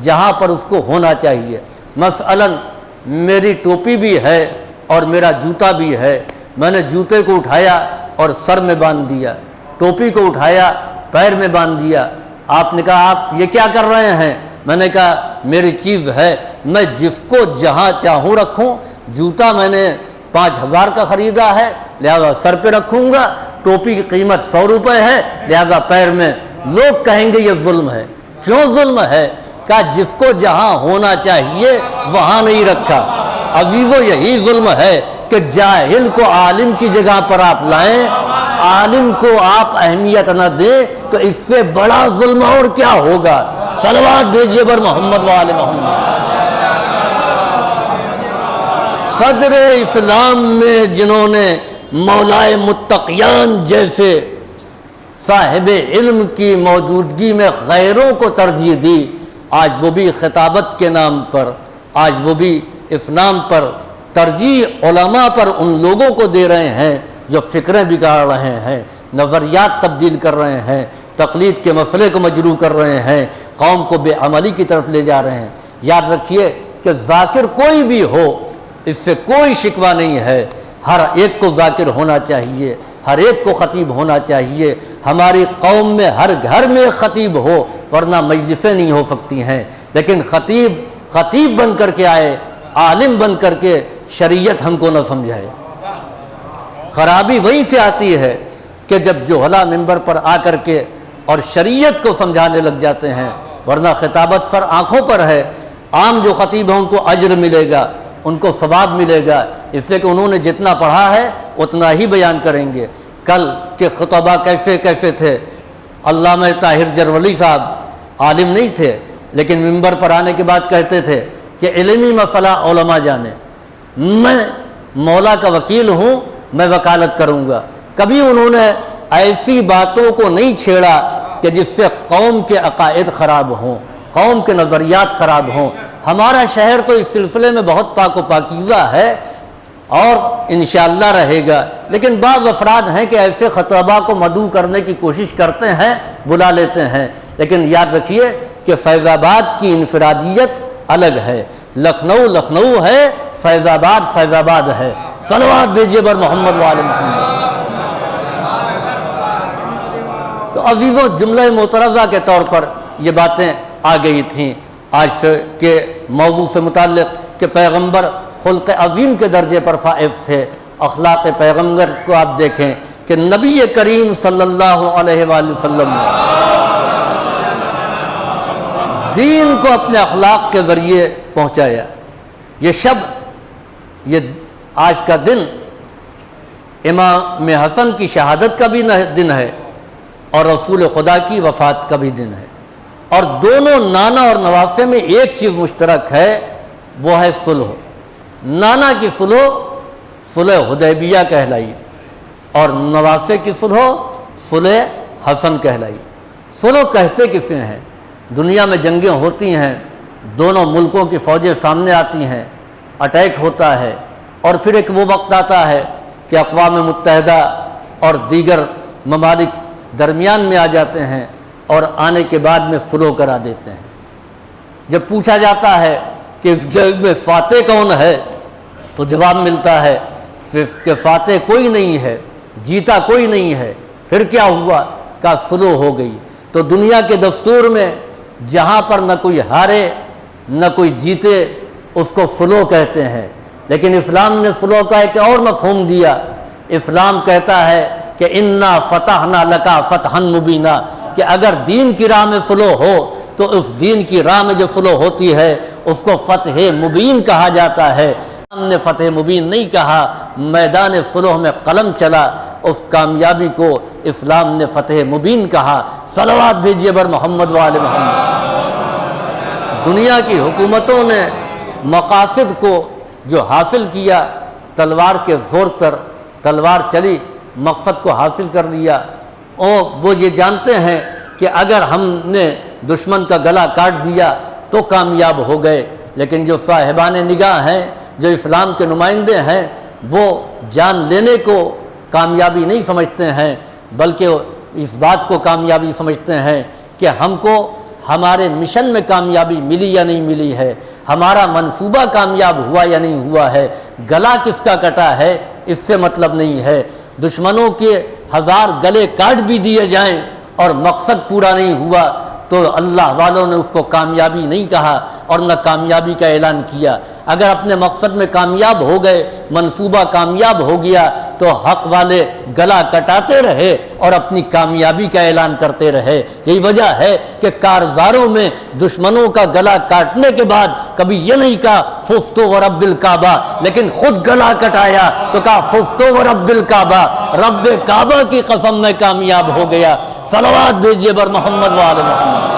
Speaker 5: جہاں پر اس کو ہونا چاہیے۔ مثلاً میری ٹوپی بھی ہے اور میرا جوتا بھی ہے، میں نے جوتے کو اٹھایا اور سر میں باندھ دیا، ٹوپی کو اٹھایا پیر میں باندھ دیا۔ آپ نے کہا آپ یہ کیا کر رہے ہیں؟ میں نے کہا میری چیز ہے، میں جس کو جہاں چاہوں رکھوں۔ جوتا میں نے 5000 کا خریدا ہے لہذا سر پہ رکھوں گا، ٹوپی کی قیمت 100 روپے ہے لہذا پیر میں۔ لوگ کہیں گے یہ ظلم ہے۔ کیوں ظلم ہے؟ کہ جس کو جہاں ہونا چاہیے وہاں نہیں رکھا۔ عزیزو یہی ظلم ہے کہ جاہل کو عالم کی جگہ پر آپ لائیں، عالم کو آپ اہمیت نہ دیں، تو اس سے بڑا ظلم اور کیا ہوگا؟ صلوات بھیجیے بر محمد و آل محمد۔ صدر اسلام میں جنہوں نے مولائے متقیان جیسے صاحب علم کی موجودگی میں غیروں کو ترجیح دی، آج وہ بھی خطابت کے نام پر، آج وہ بھی اس نام پر ترجیح علماء پر ان لوگوں کو دے رہے ہیں جو فکریں بگاڑ رہے ہیں، نظریات تبدیل کر رہے ہیں، تقلید کے مسئلے کو مجروح کر رہے ہیں، قوم کو بے عملی کی طرف لے جا رہے ہیں۔ یاد رکھیے کہ ذاکر کوئی بھی ہو، اس سے کوئی شکوہ نہیں ہے، ہر ایک کو ذاکر ہونا چاہیے، ہر ایک کو خطیب ہونا چاہیے۔ ہماری قوم میں ہر گھر میں ایک خطیب ہو، ورنہ مجلسیں نہیں ہو سکتی ہیں، لیکن خطیب بن کر کے آئے، عالم بن کر کے شریعت ہم کو نہ سمجھائے۔ خرابی وہیں سے آتی ہے کہ جب جوہلا منبر پر آ کر کے اور شریعت کو سمجھانے لگ جاتے ہیں، ورنہ خطابت سر آنکھوں پر ہے۔ عام جو خطیب ہیں ان کو اجر ملے گا، ان کو ثواب ملے گا، اس لیے کہ انہوں نے جتنا پڑھا ہے اتنا ہی بیان کریں گے۔ کل کے خطبہ کیسے کیسے تھے؟ علامہ طاہر جرولی صاحب عالم نہیں تھے، لیکن منبر پر آنے کے بعد کہتے تھے کہ علمی مسئلہ علماء جانے، میں مولا کا وکیل ہوں، میں وکالت کروں گا۔ کبھی انہوں نے ایسی باتوں کو نہیں چھیڑا کہ جس سے قوم کے عقائد خراب ہوں، قوم کے نظریات خراب ہوں۔ ہمارا شہر تو اس سلسلے میں بہت پاک و پاکیزہ ہے اور انشاءاللہ رہے گا، لیکن بعض افراد ہیں کہ ایسے خطبہ کو مدعو کرنے کی کوشش کرتے ہیں، بلا لیتے ہیں۔ لیکن یاد رکھیے کہ فیض آباد کی انفرادیت الگ ہے، لکھنؤ ہے، فیض آباد ہے۔ صلوات بھیجیے بر محمد و آل محمد۔ تو عزیزوں، جملہ معترضہ کے طور پر یہ باتیں آ گئی تھیں آج سے کے موضوع سے متعلق کہ پیغمبر خلق عظیم کے درجے پر فائز تھے۔ اخلاق پیغمبر کو آپ دیکھیں کہ نبی کریم صلی اللہ علیہ وآلہ وسلم نے دین کو اپنے اخلاق کے ذریعے پہنچایا۔ یہ شب، یہ آج کا دن امام حسن کی شہادت کا بھی دن ہے اور رسول خدا کی وفات کا بھی دن ہے، اور دونوں نانا اور نواسے میں ایک چیز مشترک ہے، وہ ہے صلح۔ نانا کی صلح حدیبیہ کہلائی اور نواسے کی صلح حسن کہلائی۔ صلح کہتے کسے ہیں؟ دنیا میں جنگیں ہوتی ہیں، دونوں ملکوں کی فوجیں سامنے آتی ہیں، اٹیک ہوتا ہے، اور پھر ایک وہ وقت آتا ہے کہ اقوام متحدہ اور دیگر ممالک درمیان میں آ جاتے ہیں اور آنے کے بعد میں صلح کرا دیتے ہیں۔ جب پوچھا جاتا ہے کہ اس جنگ میں فاتح کون ہے تو جواب ملتا ہے کہ فاتح کوئی نہیں ہے، جیتا کوئی نہیں ہے، پھر کیا ہوا؟ کہ سلو ہو گئی۔ تو دنیا کے دستور میں جہاں پر نہ کوئی ہارے نہ کوئی جیتے اس کو سلو کہتے ہیں، لیکن اسلام نے سلو کا ایک اور مفہوم دیا۔ اسلام کہتا ہے کہ انا فتحنا لکا فتحا مبینا، کہ اگر دین کی راہ میں سلو ہو تو اس دین کی راہ میں جو سلو ہوتی ہے اس کو فتح مبین کہا جاتا ہے۔ ہم نے فتح مبین نہیں کہا، میدان سلو میں قلم چلا، اس کامیابی کو اسلام نے فتح مبین کہا۔ صلوات بھیجیے بر محمد و آل محمد۔ دنیا کی حکومتوں نے مقاصد کو جو حاصل کیا، تلوار کے زور پر تلوار چلی، مقصد کو حاصل کر لیا، اور وہ یہ جانتے ہیں کہ اگر ہم نے دشمن کا گلا کاٹ دیا تو کامیاب ہو گئے۔ لیکن جو صاحبان نگاہ ہیں، جو اسلام کے نمائندے ہیں، وہ جان لینے کو کامیابی نہیں سمجھتے ہیں، بلکہ اس بات کو کامیابی سمجھتے ہیں کہ ہم کو ہمارے مشن میں کامیابی ملی یا نہیں ملی ہے، ہمارا منصوبہ کامیاب ہوا یا نہیں ہوا ہے، گلا کس کا کٹا ہے اس سے مطلب نہیں ہے۔ دشمنوں کے 1000 گلے کاٹ بھی دیے جائیں اور مقصد پورا نہیں ہوا تو اللہ والوں نے اس کو کامیابی نہیں کہا اور نہ کامیابی کا اعلان کیا۔ اگر اپنے مقصد میں کامیاب ہو گئے، منصوبہ کامیاب ہو گیا، تو حق والے گلا کٹاتے رہے اور اپنی کامیابی کا اعلان کرتے رہے۔ یہی وجہ ہے کہ کارزاروں میں دشمنوں کا گلا کاٹنے کے بعد کبھی یہ نہیں کہا فزت ورب الکعبہ، لیکن خود گلا کٹایا تو کہا فزت ورب الکعبہ، رب کعبہ کی قسم میں کامیاب ہو گیا۔ صلوات بھیجیے بر محمد و آل محمد۔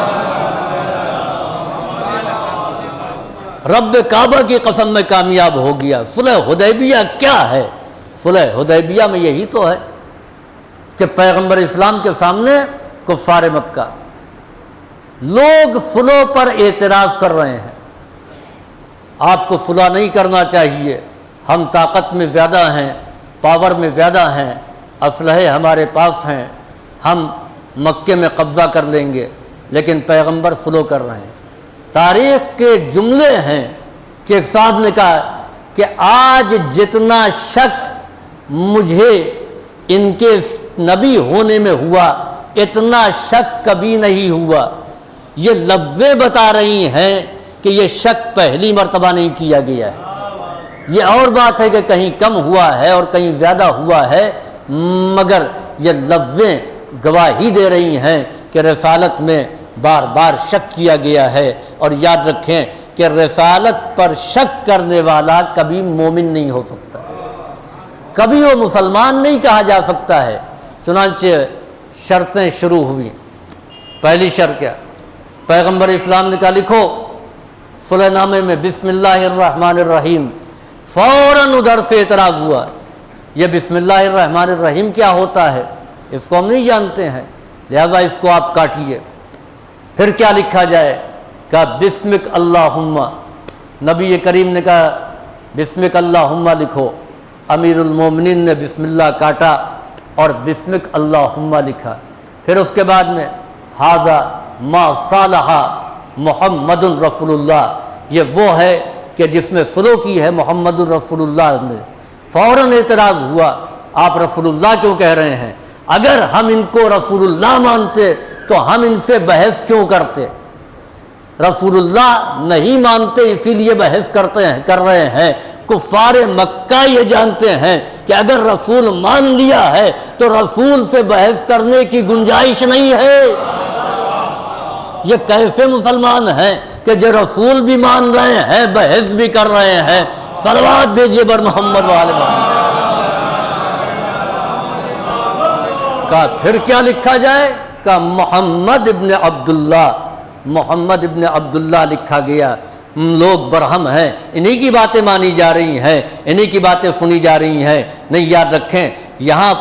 Speaker 5: رب کعبہ کی قسم میں کامیاب ہو گیا۔ صلح حدیبیہ کیا ہے؟ صلح حدیبیہ میں یہی تو ہے کہ پیغمبر اسلام کے سامنے کفار مکہ لوگ صلح پر اعتراض کر رہے ہیں، آپ کو صلح نہیں کرنا چاہیے، ہم طاقت میں زیادہ ہیں، پاور میں زیادہ ہیں، اسلحے ہمارے پاس ہیں، ہم مکے میں قبضہ کر لیں گے، لیکن پیغمبر صلح کر رہے ہیں۔ تاریخ کے جملے ہیں کہ ایک صاحب نے کہا کہ آج جتنا شک مجھے ان کے نبی ہونے میں ہوا اتنا شک کبھی نہیں ہوا۔ یہ لفظیں بتا رہی ہیں کہ یہ شک پہلی مرتبہ نہیں کیا گیا ہے۔ یہ اور بات ہے کہ کہیں کم ہوا ہے اور کہیں زیادہ ہوا ہے، مگر یہ لفظیں گواہی دے رہی ہیں کہ رسالت میں بار بار شک کیا گیا ہے۔ اور یاد رکھیں کہ رسالت پر شک کرنے والا کبھی مومن نہیں ہو سکتا، کبھی وہ مسلمان نہیں کہا جا سکتا ہے۔ چنانچہ شرطیں شروع ہوئی۔ پہلی شرط کیا؟ پیغمبر اسلام نے کہا لکھو صلح نامے میں بسم اللہ الرحمن الرحیم۔ فوراً ادھر سے اعتراض ہوا، یہ بسم اللہ الرحمن الرحیم کیا ہوتا ہے؟ اس کو ہم نہیں جانتے ہیں، لہذا اس کو آپ کاٹیے۔ پھر کیا لکھا جائے؟ کہا بسمک اللہم۔ نبی کریم نے کہا بسمک اللہم لکھو۔ امیر المومنین نے بسم اللہ کاٹا اور بسمک اللہم لکھا۔ پھر اس کے بعد میں ھذا ما صالح محمد رسول اللہ، یہ وہ ہے کہ جس میں صلح کی ہے محمد رسول اللہ نے۔ فوراً اعتراض ہوا، آپ رسول اللہ کیوں کہہ رہے ہیں؟ اگر ہم ان کو رسول اللہ مانتے تو ہم ان سے بحث کیوں کرتے؟ رسول اللہ نہیں مانتے اسی لیے بحث کر رہے ہیں۔ کفار مکہ یہ جانتے ہیں کہ اگر رسول مان لیا ہے تو رسول سے بحث کرنے کی گنجائش نہیں ہے۔ یہ کیسے مسلمان ہیں کہ جو رسول بھی مان رہے ہیں بحث بھی کر رہے ہیں؟ صلوات بھیجیے بر محمد و آل محمد۔ کہا پھر کیا لکھا جائے؟ کہ محمد ابن عبداللہ، محمد ابن عبداللہ لکھا گیا۔ لوگ برہم ہیں، انہی کی باتیں مانی جا رہی ہیں، انہی کی باتیں سنی جا رہی ہیں۔ نہیں، یاد رکھیں یہاں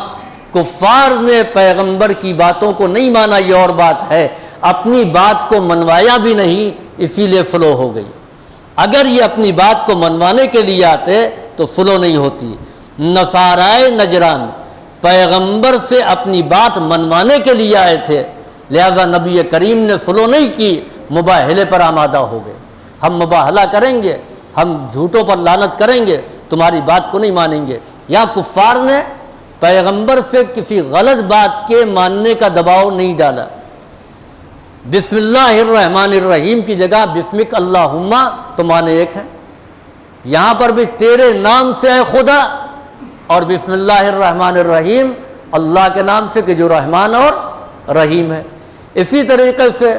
Speaker 5: کفار نے پیغمبر کی باتوں کو نہیں مانا، یہ اور بات ہے، اپنی بات کو منوایا بھی نہیں، اسی لیے صلح ہو گئی۔ اگر یہ اپنی بات کو منوانے کے لیے آتے تو صلح نہیں ہوتی۔ نصارائے نجران پیغمبر سے اپنی بات منوانے کے لیے آئے تھے، لہذا نبی کریم نے صلح نہیں کی، مباہلے پر آمادہ ہو گئے۔ ہم مباہلہ کریں گے، ہم جھوٹوں پر لعنت کریں گے، تمہاری بات کو نہیں مانیں گے۔ یہاں کفار نے پیغمبر سے کسی غلط بات کے ماننے کا دباؤ نہیں ڈالا۔ بسم اللہ الرحمن الرحیم کی جگہ بسمک اللہم تو معنی ایک ہے، یہاں پر بھی تیرے نام سے ہے خدا، اور بسم اللہ الرحمن الرحیم اللہ کے نام سے کہ جو رحمان اور رحیم ہے۔ اسی طریقے سے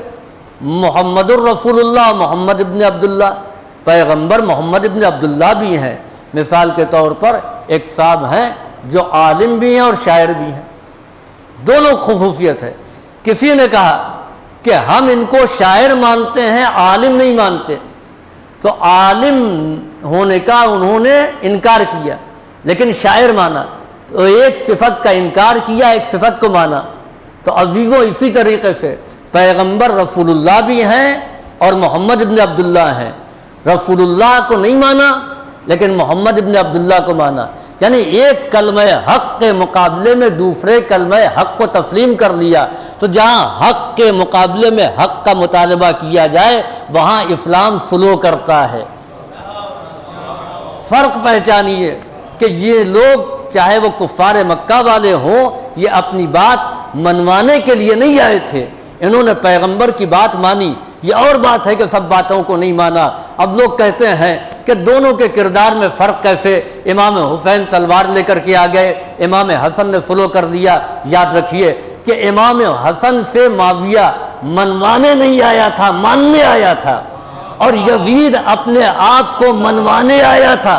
Speaker 5: محمد الرسول اللہ محمد ابن عبداللہ، پیغمبر محمد ابن عبداللہ بھی ہیں۔ مثال کے طور پر ایک صاحب ہیں جو عالم بھی ہیں اور شاعر بھی ہیں، دونوں خصوصیت ہے۔ کسی نے کہا کہ ہم ان کو شاعر مانتے ہیں عالم نہیں مانتے، تو عالم ہونے کا انہوں نے انکار کیا لیکن شاعر مانا، تو ایک صفت کا انکار کیا ایک صفت کو مانا۔ تو عزیزوں اسی طریقے سے پیغمبر رسول اللہ بھی ہیں اور محمد ابن عبداللہ ہیں۔ رسول اللہ کو نہیں مانا لیکن محمد ابن عبداللہ کو مانا، یعنی ایک کلمہ حق کے مقابلے میں دوسرے کلمہ حق کو تسلیم کر لیا۔ تو جہاں حق کے مقابلے میں حق کا مطالبہ کیا جائے وہاں اسلام سلو کرتا ہے۔ فرق پہچانیے کہ یہ لوگ چاہے وہ کفار مکہ والے ہوں، یہ اپنی بات منوانے کے لیے نہیں آئے تھے، انہوں نے پیغمبر کی بات مانی۔ یہ اور بات ہے کہ سب باتوں کو نہیں مانا۔ اب لوگ کہتے ہیں کہ دونوں کے کردار میں فرق کیسے، امام حسین تلوار لے کر کے آ گئے، امام حسن نے سلو کر دیا۔ یاد رکھیے کہ امام حسن سے معاویہ منوانے نہیں آیا تھا، ماننے آیا تھا، اور یزید اپنے آپ کو منوانے آیا تھا۔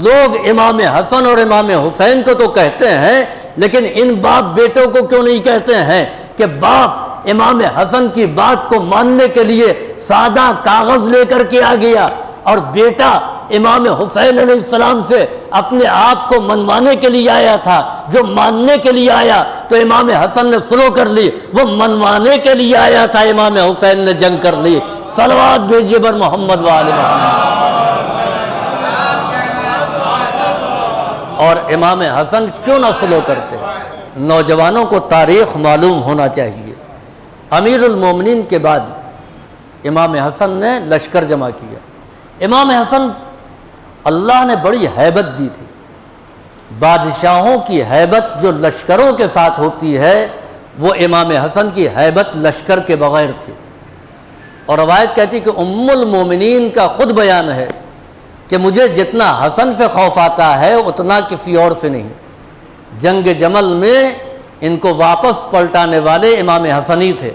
Speaker 5: لوگ امام حسن اور امام حسین کو تو کہتے ہیں لیکن ان باپ بیٹوں کو کیوں نہیں کہتے ہیں کہ باپ امام حسن کی بات کو ماننے کے لیے سادہ کاغذ لے کر کے آ گیا اور بیٹا امام حسین علیہ السلام سے اپنے آپ کو منوانے کے لیے آیا تھا۔ جو ماننے کے لیے آیا تو امام حسن نے سلو کر لی، وہ منوانے کے لیے آیا تھا امام حسین نے جنگ کر لی۔ صلوات بھیجیے بر محمد و آل محمد۔ اور امام حسن کیوں نہ سلو کرتے؟ نوجوانوں کو تاریخ معلوم ہونا چاہیے۔ امیر المومنین کے بعد امام حسن نے لشکر جمع کیا۔ امام حسن اللہ نے بڑی ہیبت دی تھی، بادشاہوں کی ہیبت جو لشکروں کے ساتھ ہوتی ہے وہ امام حسن کی ہیبت لشکر کے بغیر تھی۔ اور روایت کہتی کہ ام المومنین کا خود بیان ہے کہ مجھے جتنا حسن سے خوف آتا ہے اتنا کسی اور سے نہیں۔ جنگ جمل میں ان کو واپس پلٹانے والے امام حسن ہی تھے۔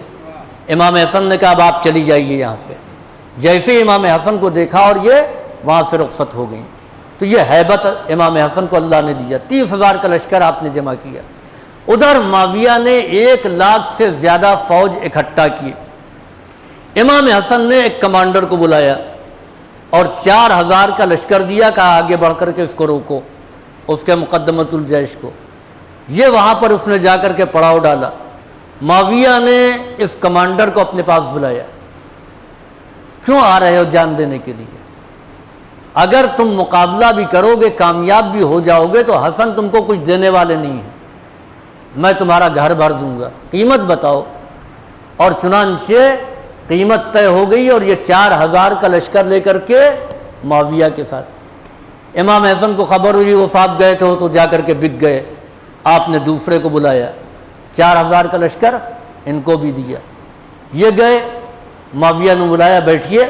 Speaker 5: امام حسن نے کہا اب آپ چلی جائیے یہاں سے۔ جیسے امام حسن کو دیکھا اور یہ وہاں سے رخصت ہو گئیں۔ تو یہ ہیبت امام حسن کو اللہ نے دیا۔ 30,000 کا لشکر آپ نے جمع کیا۔ ادھر معاویہ نے 1 لاکھ سے زیادہ فوج اکٹھا کی۔ امام حسن نے ایک کمانڈر کو بلایا اور 4,000 کا لشکر دیا، کہا آگے بڑھ کر کے اس کو روکو، اس کے مقدمۃ الجیش کو۔ یہ وہاں پر اس نے جا کر کے پڑاؤ ڈالا۔ معاویہ نے اس کمانڈر کو اپنے پاس بلایا، کیوں آ رہے ہو جان دینے کے لیے؟ اگر تم مقابلہ بھی کرو گے کامیاب بھی ہو جاؤ گے تو حسن تم کو کچھ دینے والے نہیں ہیں، میں تمہارا گھر بھر دوں گا، قیمت بتاؤ۔ اور چنانچہ قیمت طے ہو گئی اور یہ 4,000 کا لشکر لے کر کے معاویہ کے ساتھ۔ امام حسن کو خبر ہوئی وہ صاحب گئے تھے تو جا کر کے بک گئے۔ آپ نے دوسرے کو بلایا، 4,000 کا لشکر ان کو بھی دیا۔ یہ گئے، معاویہ نے بلایا، بیٹھیے،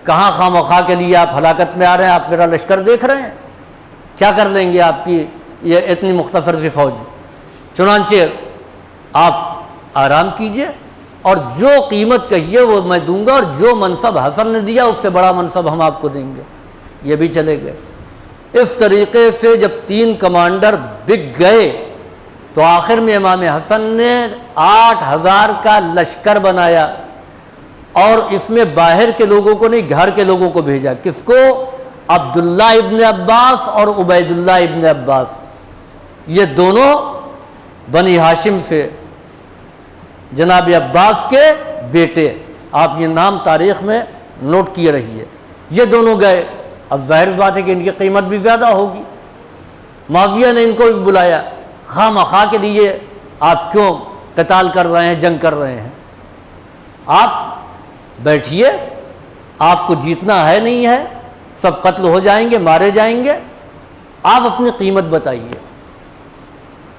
Speaker 5: کہاں خواہ مخواہ کے لیے آپ ہلاکت میں آ رہے ہیں؟ آپ میرا لشکر دیکھ رہے ہیں، کیا کر لیں گے آپ کی یہ اتنی مختصر سی فوج؟ چنانچہ آپ آرام کیجئے اور جو قیمت کہیے وہ میں دوں گا، اور جو منصب حسن نے دیا اس سے بڑا منصب ہم آپ کو دیں گے۔ یہ بھی چلے گئے۔ اس طریقے سے جب 3 کمانڈر بک گئے تو آخر میں امام حسن نے 8,000 کا لشکر بنایا، اور اس میں باہر کے لوگوں کو نہیں گھر کے لوگوں کو بھیجا۔ کس کو؟ عبداللہ ابن عباس اور عبید اللہ ابن عباس، یہ دونوں بنی ہاشم سے، جناب عباس کے بیٹے۔ آپ یہ نام تاریخ میں نوٹ کیے رہیے۔ یہ دونوں گئے۔ اب ظاہر بات ہے کہ ان کی قیمت بھی زیادہ ہوگی۔ معاویہ نے ان کو بھی بلایا، خواہ مخواہ کے لیے آپ کیوں قتال کر رہے ہیں، جنگ کر رہے ہیں؟ آپ بیٹھیے، آپ کو جیتنا ہے نہیں ہے، سب قتل ہو جائیں گے، مارے جائیں گے، آپ اپنی قیمت بتائیے۔